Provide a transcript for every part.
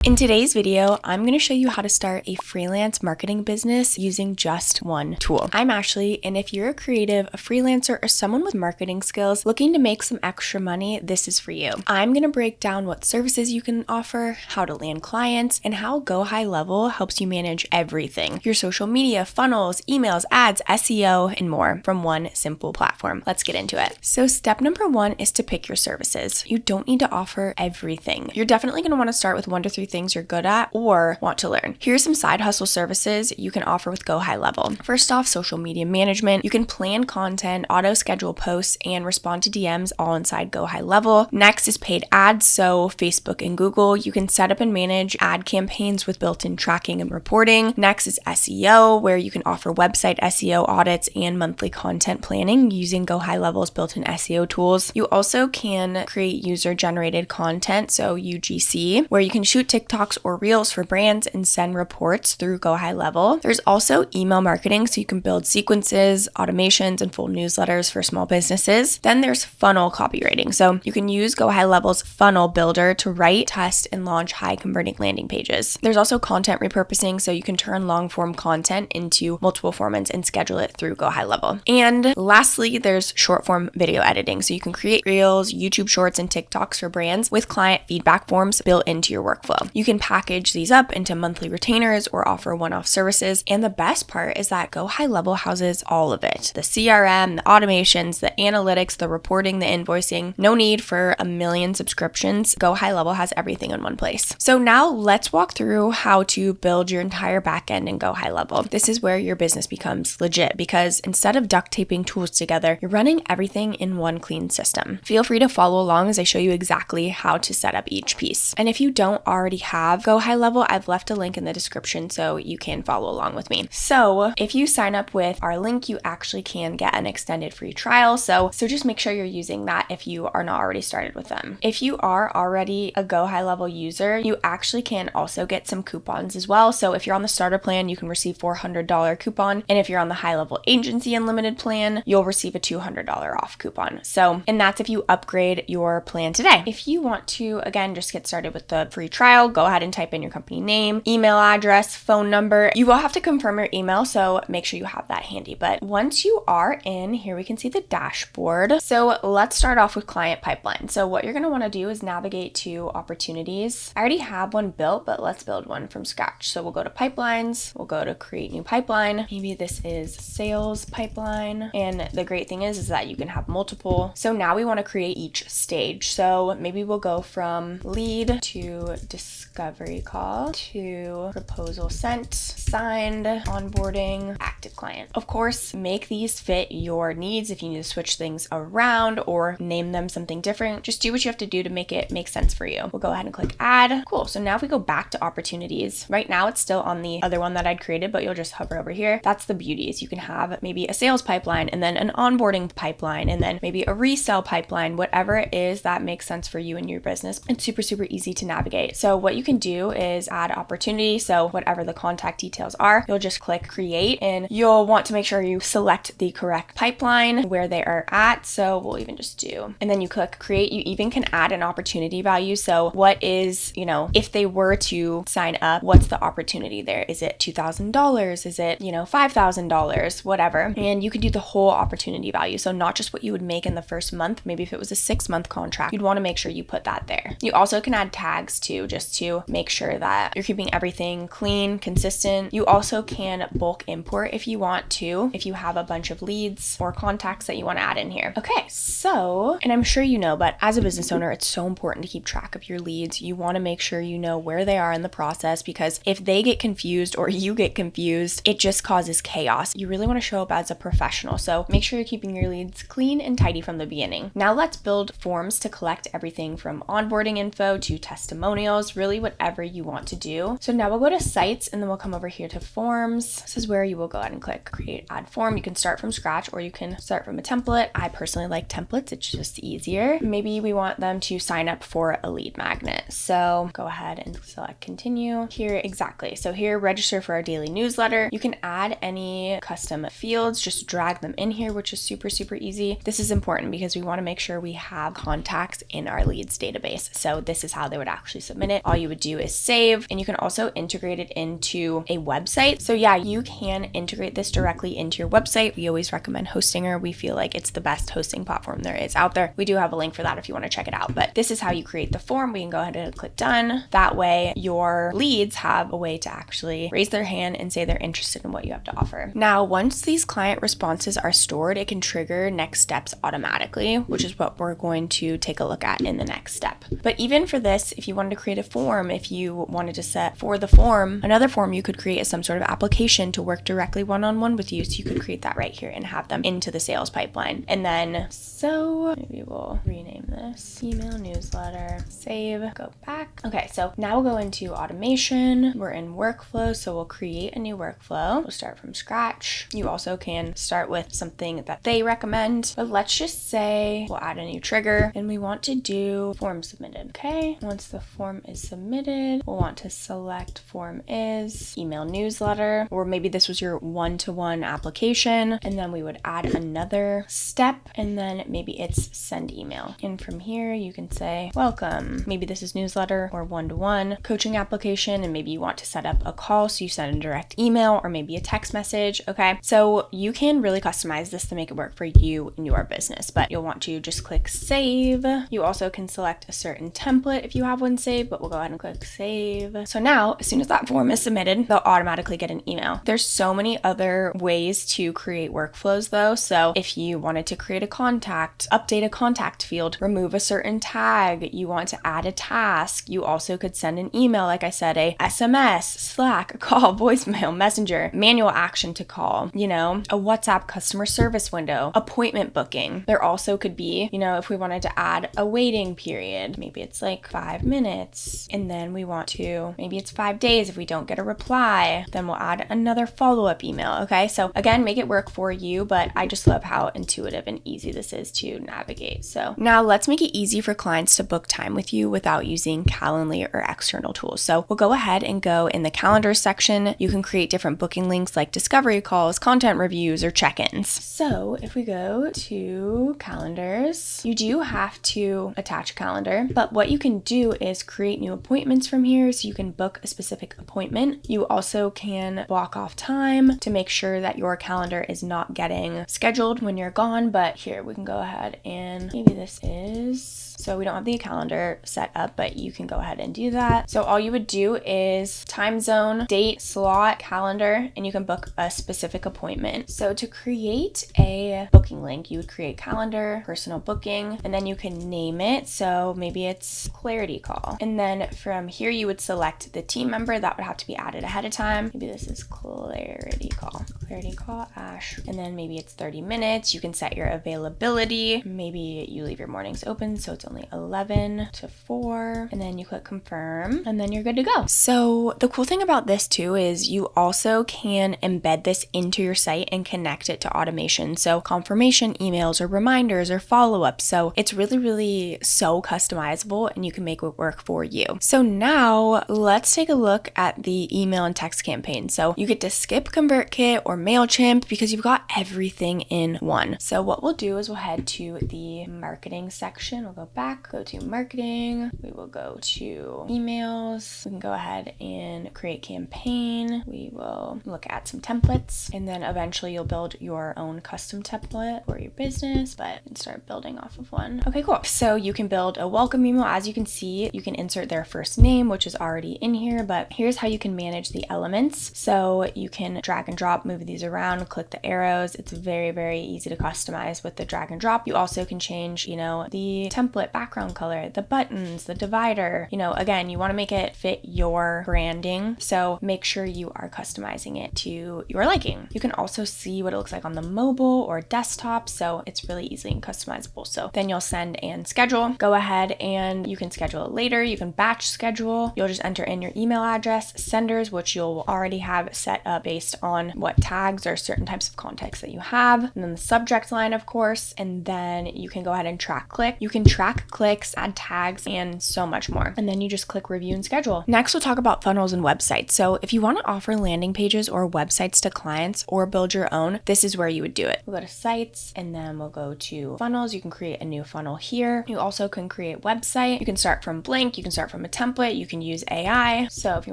In today's video, I'm going to show you how to start a freelance marketing business using just one tool. I'm Ashley, and if you're a creative, a freelancer, or someone with marketing skills looking to make some extra money, this is for you. I'm going to break down what services you can offer, how to land clients, and how GoHighLevel helps you manage everything. Your social media, funnels, emails, ads, SEO, and more from one simple platform. Let's get into it. So step number one is to pick your services. You don't need to offer everything. You're definitely going to want to start with 1 to 3 things you're good at or want to learn. Here's some side hustle services you can offer with GoHighLevel. First off, social media management. You can plan content, auto schedule posts, and respond to DMs all inside GoHighLevel. Next is paid ads. So Facebook and Google, you can set up and manage ad campaigns with built-in tracking and reporting. Next is SEO, where you can offer website SEO audits and monthly content planning using GoHighLevel's built-in SEO tools. You also can create user-generated content, so UGC, where you can shoot TikToks or Reels for brands and send reports through GoHighLevel. There's also email marketing, so you can build sequences, automations, and full newsletters for small businesses. Then there's funnel copywriting, so you can use GoHighLevel's funnel builder to write, test, and launch high-converting landing pages. There's also content repurposing, so you can turn long-form content into multiple formats and schedule it through GoHighLevel. And lastly, there's short-form video editing, so you can create Reels, YouTube Shorts, and TikToks for brands with client feedback forms built into your workflow. You can package these up into monthly retainers or offer one-off services. And the best part is that GoHighLevel houses all of it. The CRM, the automations, the analytics, the reporting, the invoicing. No need for a million subscriptions. GoHighLevel has everything in one place. So now let's walk through how to build your entire backend in GoHighLevel. This is where your business becomes legit because instead of duct taping tools together, you're running everything in one clean system. Feel free to follow along as I show you exactly how to set up each piece. And if you don't already have GoHighLevel, I've left a link in the description so you can follow along with me. So if you sign up with our link, you actually can get an extended free trial. So just make sure you're using that if you are not already started with them. If you are already a GoHighLevel user, you actually can also get some coupons as well. So if you're on the starter plan, you can receive $400 coupon. And if you're on the high level agency unlimited plan, you'll receive a $200 off coupon. So, and that's if you upgrade your plan today. If you want to, again, just get started with the free trial, go ahead and type in your company name, email address, phone number. You will have to confirm your email, so make sure you have that handy. But once you are in, here we can see the dashboard. So let's start off with client pipeline. So what you're going to want to do is navigate to opportunities. I already have one built, but let's build one from scratch. So we'll go to pipelines, we'll go to create new pipeline. Maybe this is sales pipeline. And the great thing is that you can have multiple. So now we want to create each stage. So maybe we'll go from lead to discovery call to proposal sent, signed, onboarding, active client. Of course, make these fit your needs. If you need to switch things around or name them something different, just do what you have to do to make it make sense for you. We'll go ahead and click add. Cool. So now if we go back to opportunities, right now it's still on the other one that I'd created, but you'll just hover over here. That's the beauty is you can have maybe a sales pipeline and then an onboarding pipeline and then maybe a resale pipeline, whatever it is that makes sense for you and your business. It's super, super easy to navigate. So what you can do is add opportunity. So whatever the contact details are, you'll just click create and you'll want to make sure you select the correct pipeline where they are at. So we'll even just do, and then you click create. You even can add an opportunity value. So what is, if they were to sign up, what's the opportunity there? Is it $2,000? Is it, $5,000, whatever. And you can do the whole opportunity value. So not just what you would make in the first month. Maybe if it was a 6-month contract, you'd want to make sure you put that there. You also can add tags too, just to make sure that you're keeping everything clean, consistent. You also can bulk import if you want to, if you have a bunch of leads or contacts that you want to add in here. Okay, so, and I'm sure you know, but as a business owner, it's so important to keep track of your leads. You want to make sure you know where they are in the process because if they get confused or you get confused, it just causes chaos. You really want to show up as a professional. So make sure you're keeping your leads clean and tidy from the beginning. Now let's build forms to collect everything from onboarding info to testimonials, really whatever you want to do. So now we'll go to sites and then we'll come over here here to forms. This is where you will go ahead and click create add form. You can start from scratch or you can start from a template. I personally like templates. It's just easier. Maybe we want them to sign up for a lead magnet. So go ahead and select continue here. Exactly. So here, register for our daily newsletter. You can add any custom fields, just drag them in here, which is super, super easy. This is important because we want to make sure we have contacts in our leads database. So this is how they would actually submit it. All you would do is save, and you can also integrate it into a website. So yeah, you can integrate this directly into your website. We always recommend Hostinger. We feel like it's the best hosting platform there is out there. We do have a link for that if you want to check it out, but this is how you create the form. We can go ahead and click done. That way your leads have a way to actually raise their hand and say they're interested in what you have to offer. Now, once these client responses are stored, it can trigger next steps automatically, which is what we're going to take a look at in the next step. But even for this, if you wanted to create a form, if you wanted to set for the form, another form you could create is some sort of application to work directly one-on-one with you. So you could create that right here and have them into the sales pipeline. And then, so maybe we'll rename this email newsletter, save, go back. Okay, so now we'll go into automation. We're in workflow, so we'll create a new workflow. We'll start from scratch. You also can start with something that they recommend, but let's just say we'll add a new trigger and we want to do form submitted. Okay, once the form is submitted, we'll want to select form is email newsletter, or maybe this was your one-to-one application, and then we would add another step, and then maybe it's send email. And from here, you can say welcome. Maybe this is newsletter or one-to-one coaching application, and maybe you want to set up a call, so you send a direct email or maybe a text message. Okay, so you can really customize this to make it work for you and your business, but you'll want to just click save. You also can select a certain template if you have one saved, but we'll go ahead and click save. So now, as soon as that form is submitted, they'll automatically get an email. There's so many other ways to create workflows though. So if you wanted to create a contact, update a contact field, remove a certain tag, you want to add a task, you also could send an email, like I said, a SMS, Slack, a call, voicemail, messenger, manual action to call, you know, a WhatsApp customer service window, appointment booking. There also could be, you know, if we wanted to add a waiting period, maybe it's like 5 minutes, and then we want to, maybe it's 5 days. If we don't get a reply, then we'll add another follow-up email. Okay, so again, make it work for you, but I just love how intuitive and easy this is to navigate. So now let's make it easy for clients to book time with you without using Calendly or external tools. So we'll go ahead and go in the calendar section. You can create different booking links like discovery calls, content reviews, or check-ins. So if we go to calendars, you do have to attach a calendar, but what you can do is create new appointments from here. So you can book a specific appointment. You also can block off time to make sure that your calendar is not getting scheduled when you're gone. But here we can go ahead and maybe this is, so we don't have the calendar set up, but you can go ahead and do that. So all you would do is time zone, date, slot, calendar, and you can book a specific appointment. So to create a booking link, you would create calendar, personal booking, and then you can name it. So maybe it's clarity call. And then from here, you would select the team member that would have to be added ahead of time. Maybe this is clarity call, Ash. And then maybe it's 30 minutes. You can set your availability. Maybe you leave your mornings open, so it's only 11 to 4, and then you click confirm, and then you're good to go. So the cool thing about this too is you also can embed this into your site and connect it to automation. So confirmation emails or reminders or follow-ups. So it's really, really so customizable, and you can make it work for you. So now let's take a look at the email and text campaign. So you get to skip ConvertKit or MailChimp because you've got everything in one. So what we'll do is we'll head to the marketing section. We'll go back, go to marketing. We will go to emails. We can go ahead and create campaign. We will look at some templates, and then eventually you'll build your own custom template for your business, but start building off of one. Okay, cool. So you can build a welcome email. As you can see, you can insert their first name, which is already in here, but here's how you can manage the elements. So you can drag and drop, move these around, click the arrows. It's very, very easy to customize with the drag and drop. You also can change, you know, the template what background color, the buttons, the divider. Again, you want to make it fit your branding. So make sure you are customizing it to your liking. You can also see what it looks like on the mobile or desktop. So it's really easily and customizable. So then you'll send and schedule. Go ahead and you can schedule it later. You can batch schedule. You'll just enter in your email address, senders, which you'll already have set up based on what tags or certain types of context that you have. And then the subject line, of course. And then you can go ahead and track click. You can track clicks, add tags, and so much more. And then you just click review and schedule. Next, we'll talk about funnels and websites. So if you want to offer landing pages or websites to clients or build your own, this is where you would do it. We'll go to sites and then we'll go to funnels. You can create a new funnel here. You also can create website. You can start from blank. You can start from a template. You can use AI. So if you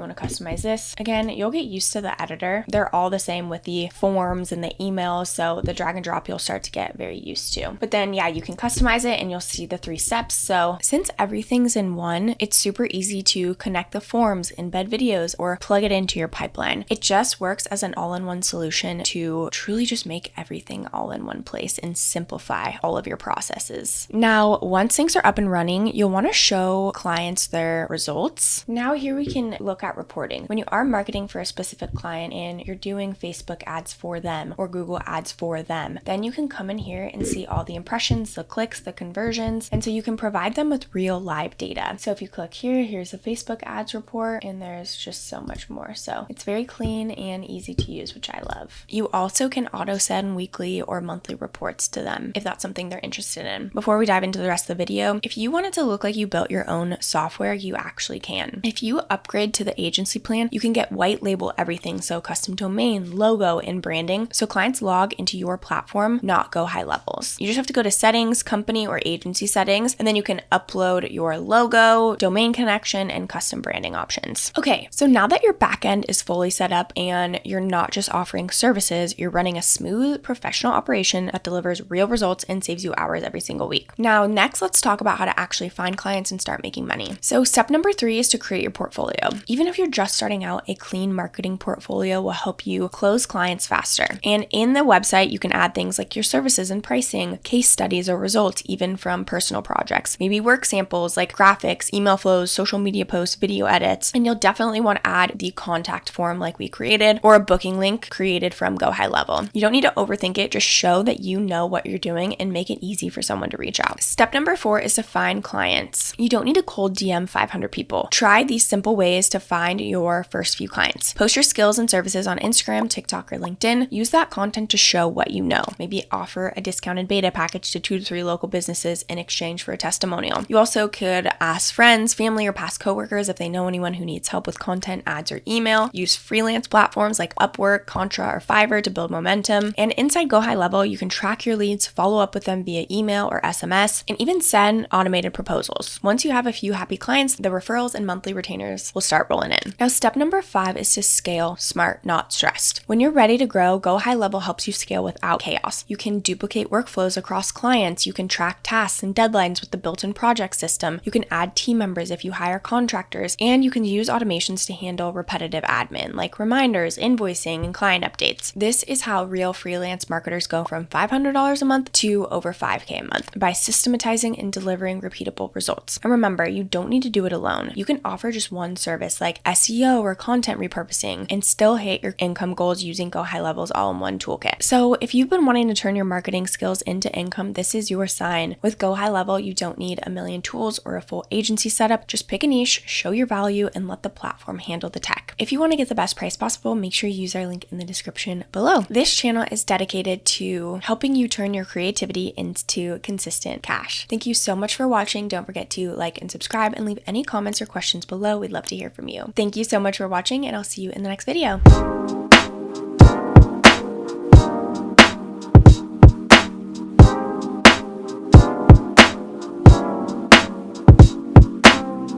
want to customize this, again, you'll get used to the editor. They're all the same with the forms and the emails. So the drag and drop you'll start to get very used to. But then yeah, you can customize it and you'll see the 3 steps. So since everything's in one, it's super easy to connect the forms, embed videos, or plug it into your pipeline. It just works as an all-in-one solution to truly just make everything all in one place and simplify all of your processes. Now, once things are up and running, you'll want to show clients their results. Now here we can look at reporting. When you are marketing for a specific client and you're doing Facebook ads for them or Google ads for them, then you can come in here and see all the impressions, the clicks, the conversions, and so you can provide them with real live data. So if you click here, here's a Facebook ads report, and there's just so much more. So it's very clean and easy to use, which I love. You also can auto send weekly or monthly reports to them if that's something they're interested in. Before we dive into the rest of the video, if you want it to look like you built your own software, you actually can. If you upgrade to the agency plan, you can get white label everything. So custom domain, logo, and branding. So clients log into your platform, not GoHighLevels. You just have to go to settings, company or agency settings, and then you can upload your logo, domain connection, and custom branding options. Okay, so now that your backend is fully set up and you're not just offering services, you're running a smooth, professional operation that delivers real results and saves you hours every single week. Now, next, let's talk about how to actually find clients and start making money. So step number 3 is to create your portfolio. Even if you're just starting out, a clean marketing portfolio will help you close clients faster. And in the website, you can add things like your services and pricing, case studies or results, even from personal projects, maybe work samples like graphics, email flows, social media posts, video edits, and you'll definitely want to add the contact form like we created or a booking link created from GoHighLevel. You don't need to overthink it, just show that you know what you're doing and make it easy for someone to reach out. Step number 4 is to find clients. You don't need to cold DM 500 people. Try these simple ways to find your first few clients. Post your skills and services on Instagram, TikTok, or LinkedIn. Use that content to show what you know. Maybe offer a discounted beta package to 2 to 3 local businesses in exchange for a testimonial. You also could ask friends, family, or past coworkers if they know anyone who needs help with content, ads, or email. Use freelance platforms like Upwork, Contra, or Fiverr to build momentum. And inside GoHighLevel, you can track your leads, follow up with them via email or SMS, and even send automated proposals. Once you have a few happy clients, the referrals and monthly retainers will start rolling in. Now, step number 5 is to scale smart, not stressed. When you're ready to grow, GoHighLevel helps you scale without chaos. You can duplicate workflows across clients. You can track tasks and deadlines with the built-in project system. You can add team members if you hire contractors, and you can use automations to handle repetitive admin like reminders, invoicing, and client updates. This is how real freelance marketers go from $500 a month to over $5K a month by systematizing and delivering repeatable results. And remember, you don't need to do it alone. You can offer just one service like SEO or content repurposing and still hit your income goals using GoHighLevel's all-in-one toolkit. So if you've been wanting to turn your marketing skills into income, this is your sign. With GoHighLevel, you don't need a million tools or a full agency setup. Just pick a niche, show your value, and let the platform handle the tech. If you want to get the best price possible, make sure you use our link in the description below. This channel is dedicated to helping you turn your creativity into consistent cash. Thank you so much for watching. Don't forget to like and subscribe and leave any comments or questions below. We'd love to hear from you. Thank you so much for watching, and I'll see you in the next video.